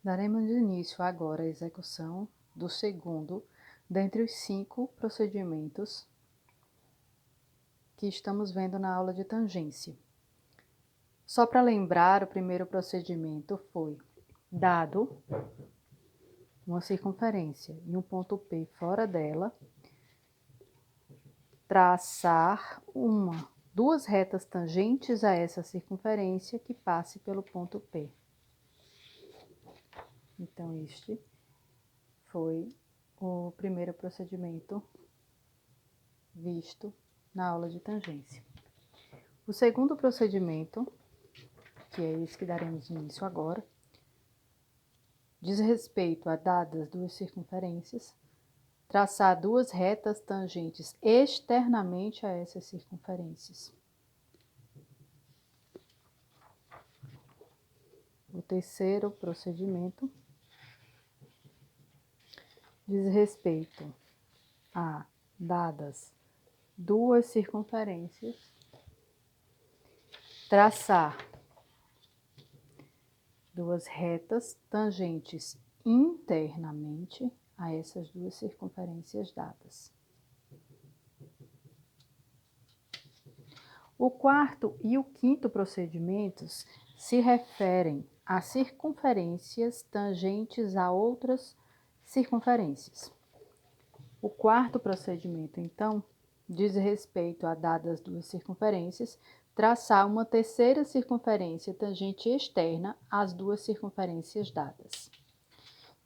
Daremos início agora à execução do segundo dentre os 5 procedimentos que estamos vendo na aula de tangência. Só para lembrar, o primeiro procedimento foi dado uma circunferência e um ponto P fora dela, traçar duas retas tangentes a essa circunferência que passe pelo ponto P. Então, este foi o primeiro procedimento visto na aula de tangência. O segundo procedimento, que é esse que daremos início agora, diz respeito a dadas duas circunferências, traçar duas retas tangentes externamente a essas circunferências. O terceiro procedimento diz respeito a dadas duas circunferências, traçar duas retas tangentes internamente a essas duas circunferências dadas. O quarto e o quinto procedimentos se referem a circunferências tangentes a outras circunferências. O quarto procedimento, então, diz respeito a dadas duas circunferências, traçar uma terceira circunferência tangente externa às duas circunferências dadas.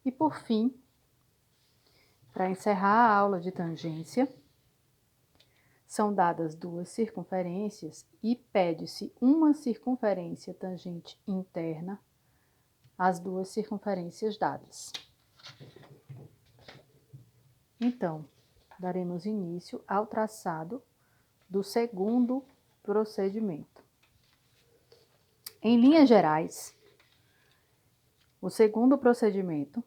E por fim, para encerrar a aula de tangência, são dadas duas circunferências e pede-se uma circunferência tangente interna às duas circunferências dadas. Então, daremos início ao traçado do segundo procedimento. Em linhas gerais, o segundo procedimento,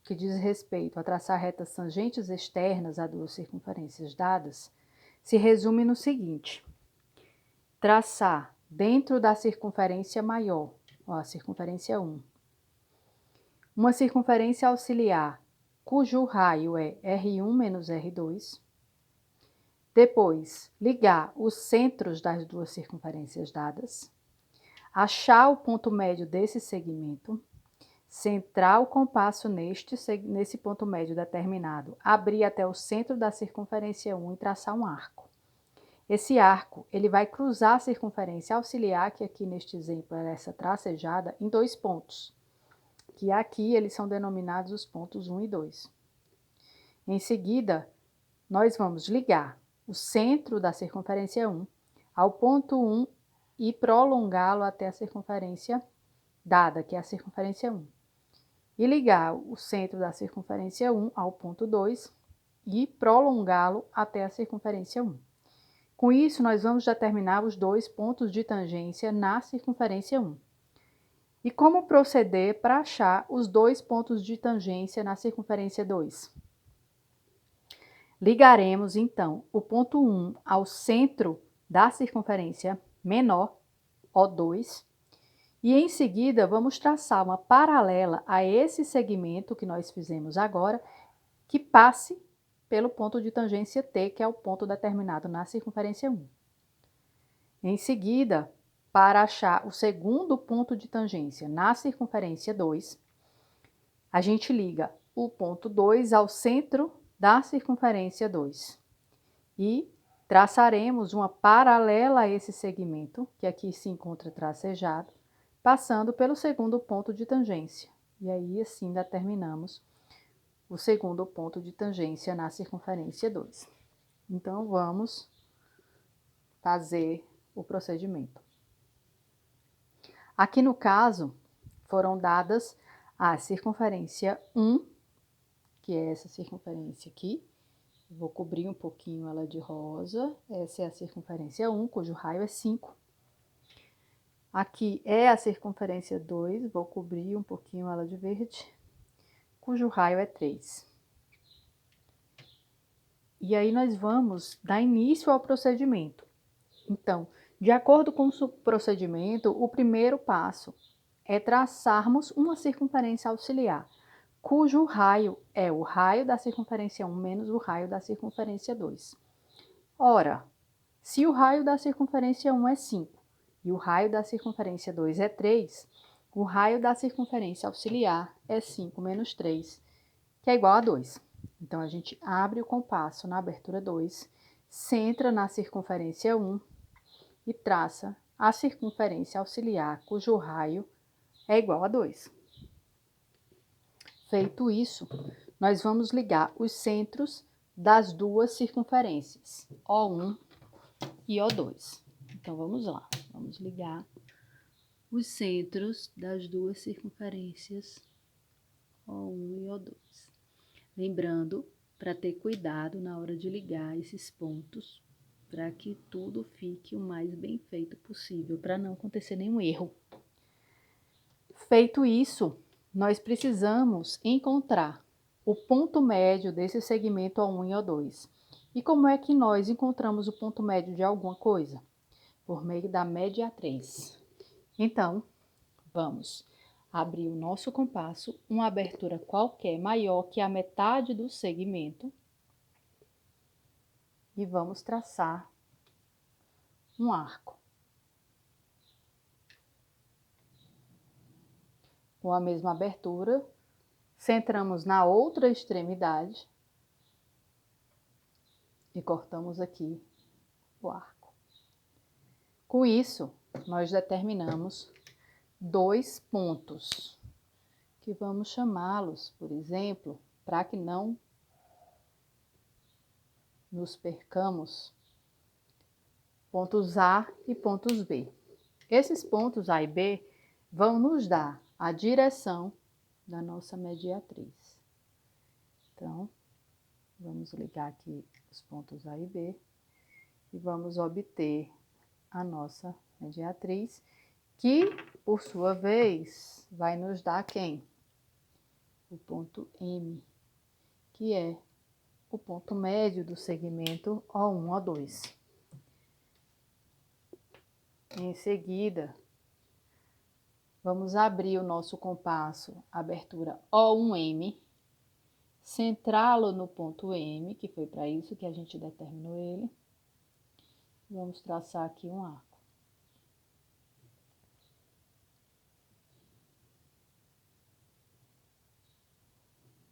que diz respeito a traçar retas tangentes externas a duas circunferências dadas, se resume no seguinte: traçar dentro da circunferência maior, a circunferência 1, uma circunferência auxiliar cujo raio é R1 menos R2. Depois, ligar os centros das duas circunferências dadas, achar o ponto médio desse segmento, centrar o compasso nesse ponto médio determinado, abrir até o centro da circunferência 1 e traçar um arco. Esse arco, ele vai cruzar a circunferência auxiliar, que aqui neste exemplo é essa tracejada, em dois pontos, que aqui eles são denominados os pontos 1 e 2. Em seguida, nós vamos ligar o centro da circunferência 1 ao ponto 1 e prolongá-lo até a circunferência dada, que é a circunferência 1. E ligar o centro da circunferência 1 ao ponto 2 e prolongá-lo até a circunferência 1. Com isso, nós vamos determinar os dois pontos de tangência na circunferência 1. E como proceder para achar os dois pontos de tangência na circunferência 2? Ligaremos, então, o ponto 1 ao centro da circunferência menor, O2, e em seguida vamos traçar uma paralela a esse segmento que nós fizemos agora, que passe pelo ponto de tangência T, que é o ponto determinado na circunferência 1. Em seguida, para achar o segundo ponto de tangência na circunferência 2, a gente liga o ponto 2 ao centro da circunferência 2 e traçaremos uma paralela a esse segmento, que aqui se encontra tracejado, passando pelo segundo ponto de tangência. E aí, assim, determinamos o segundo ponto de tangência na circunferência 2. Então, vamos fazer o procedimento. Aqui no caso, foram dadas a circunferência 1, que é essa circunferência aqui. Vou cobrir um pouquinho ela de rosa. Essa é a circunferência 1, cujo raio é 5. Aqui é a circunferência 2, vou cobrir um pouquinho ela de verde, cujo raio é 3. E aí nós vamos dar início ao procedimento. Então, de acordo com o procedimento, o primeiro passo é traçarmos uma circunferência auxiliar, cujo raio é o raio da circunferência 1 menos o raio da circunferência 2. Ora, se o raio da circunferência 1 é 5 e o raio da circunferência 2 é 3, o raio da circunferência auxiliar é 5 menos 3, que é igual a 2. Então, a gente abre o compasso na abertura 2, centra na circunferência 1 e traça a circunferência auxiliar, cujo raio é igual a 2. Feito isso, nós vamos ligar os centros das duas circunferências, O1 e O2. Então, vamos lá. Vamos ligar os centros das duas circunferências, O1 e O2. Lembrando, para ter cuidado na hora de ligar esses pontos, para que tudo fique o mais bem feito possível, para não acontecer nenhum erro. Feito isso, nós precisamos encontrar o ponto médio desse segmento O1 e O2. E como é que nós encontramos o ponto médio de alguma coisa? Por meio da mediatriz. Então, vamos abrir o nosso compasso, uma abertura qualquer maior que a metade do segmento, e vamos traçar um arco. Com a mesma abertura, centramos na outra extremidade e cortamos aqui o arco. Com isso, nós determinamos 2 pontos, que vamos chamá-los, por exemplo, para que não nos percamos, pontos A e pontos B. Esses pontos A e B vão nos dar a direção da nossa mediatriz. Então, vamos ligar aqui os pontos A e B e vamos obter a nossa mediatriz, que, por sua vez, vai nos dar quem? O ponto M, que é o ponto médio do segmento O1, O2. Em seguida, vamos abrir o nosso compasso, abertura O1M, centrá-lo no ponto M, que foi para isso que a gente determinou ele. Vamos traçar aqui um arco.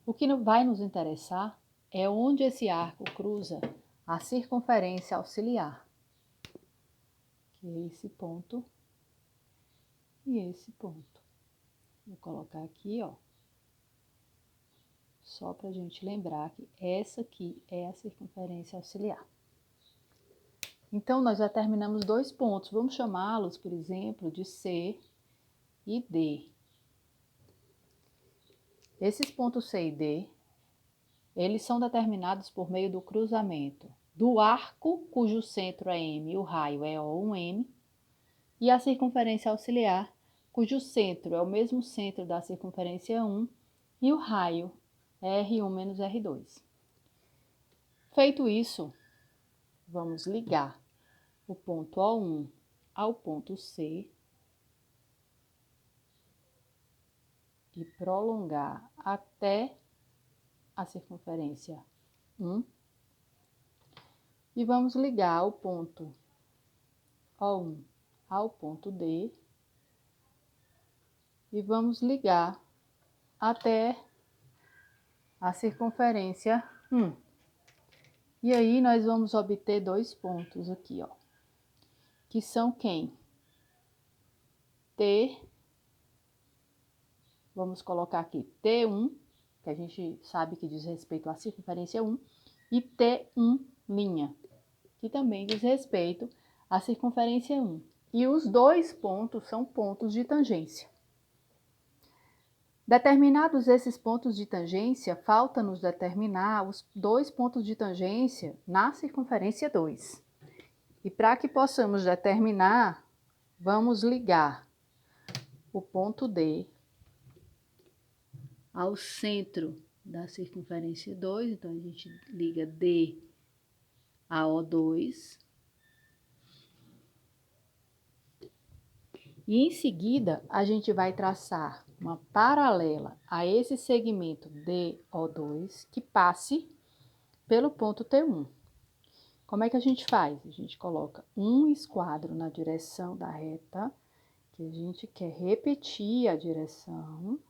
O que vai nos interessar é onde esse arco cruza a circunferência auxiliar, que é esse ponto e esse ponto. Vou colocar aqui, ó, só para a gente lembrar que essa aqui é a circunferência auxiliar. Então, nós já terminamos 2 pontos. Vamos chamá-los, por exemplo, de C e D. Esses pontos C e D, eles são determinados por meio do cruzamento do arco, cujo centro é M e o raio é O1M, e a circunferência auxiliar, cujo centro é o mesmo centro da circunferência 1 e o raio é R1 menos R2. Feito isso, vamos ligar o ponto O1 ao ponto C e prolongar até a circunferência 1. E vamos ligar o ponto O1 ao ponto D e vamos ligar até a circunferência 1. E aí, nós vamos obter 2 pontos aqui, ó, que são quem? T, vamos colocar aqui T1, que a gente sabe que diz respeito à circunferência 1, e T1', que também diz respeito à circunferência 1. E os 2 pontos são pontos de tangência. Determinados esses pontos de tangência, falta-nos determinar os 2 pontos de tangência na circunferência 2. E para que possamos determinar, vamos ligar o ponto D ao centro da circunferência 2. Então, a gente liga D a O2. E em seguida, a gente vai traçar uma paralela a esse segmento DO2 que passe pelo ponto T1. Como é que a gente faz? A gente coloca um esquadro na direção da reta, que a gente quer repetir a direção.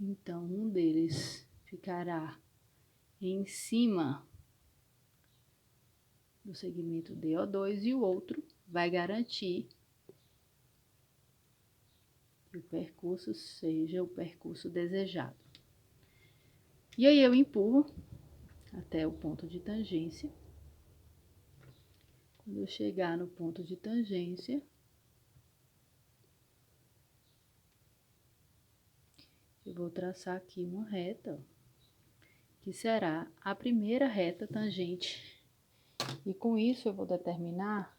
Então, um deles ficará em cima do segmento DO2 e o outro vai garantir que o percurso seja o percurso desejado. E aí eu empurro até o ponto de tangência. Quando eu chegar no ponto de tangência, eu vou traçar aqui uma reta, que será a primeira reta tangente. E com isso eu vou determinar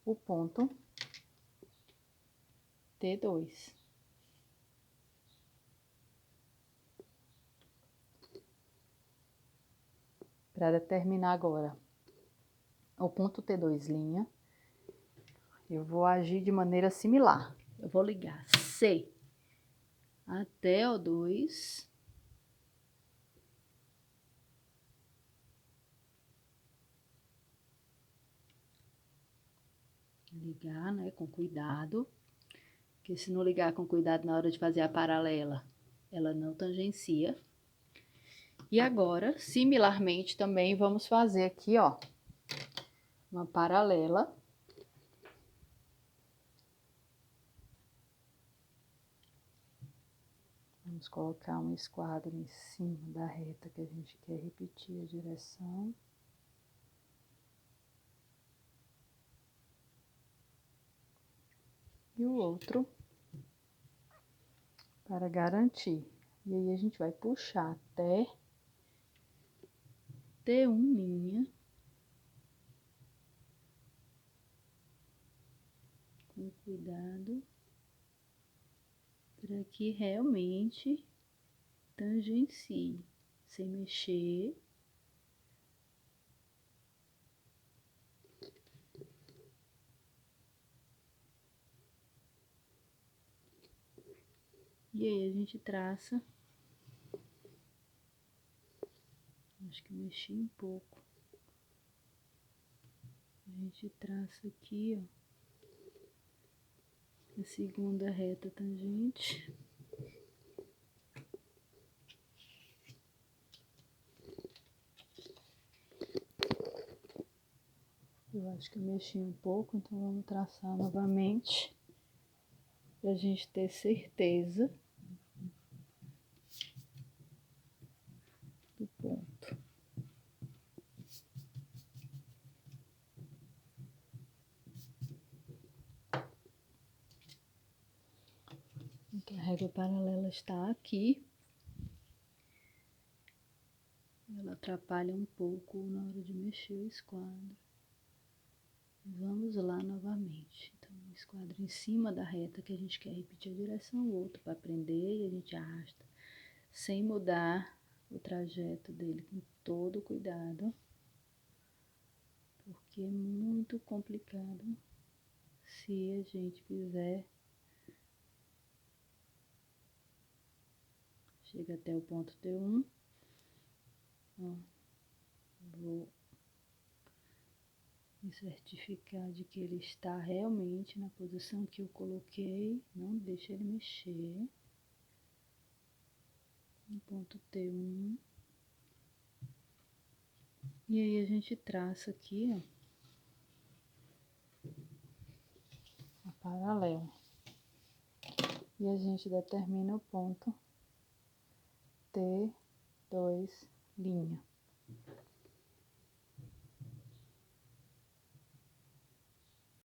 o ponto T2. Para determinar agora o ponto T2', eu vou agir de maneira similar. Eu vou ligar C até O2. Ligar, né, com cuidado, porque se não ligar com cuidado na hora de fazer a paralela, ela não tangencia. E agora, similarmente, também vamos fazer aqui, ó, uma paralela. Vamos colocar um esquadro em cima da reta que a gente quer repetir a direção. E o outro para garantir. E aí a gente vai puxar até T1', com cuidado, para que realmente tangencie, sem mexer. E aí a gente traça. Acho que mexi um pouco. A gente traça aqui, ó, a segunda reta tangente. Eu acho que eu mexi um pouco, então vamos traçar novamente, para a gente ter certeza do ponto. Então, a régua paralela está aqui. Ela atrapalha um pouco na hora de mexer o esquadro. Vamos lá novamente. Então, o esquadro em cima da reta que a gente quer repetir a direção, o outro para prender, e a gente arrasta sem mudar o trajeto dele, com todo cuidado, porque é muito complicado se a gente fizer. Chega até o ponto T1. Ó, vou me certificar de que ele está realmente na posição que eu coloquei. Não deixa ele mexer. No ponto T1. E aí a gente traça aqui, ó, a paralela. E a gente determina o ponto T2'.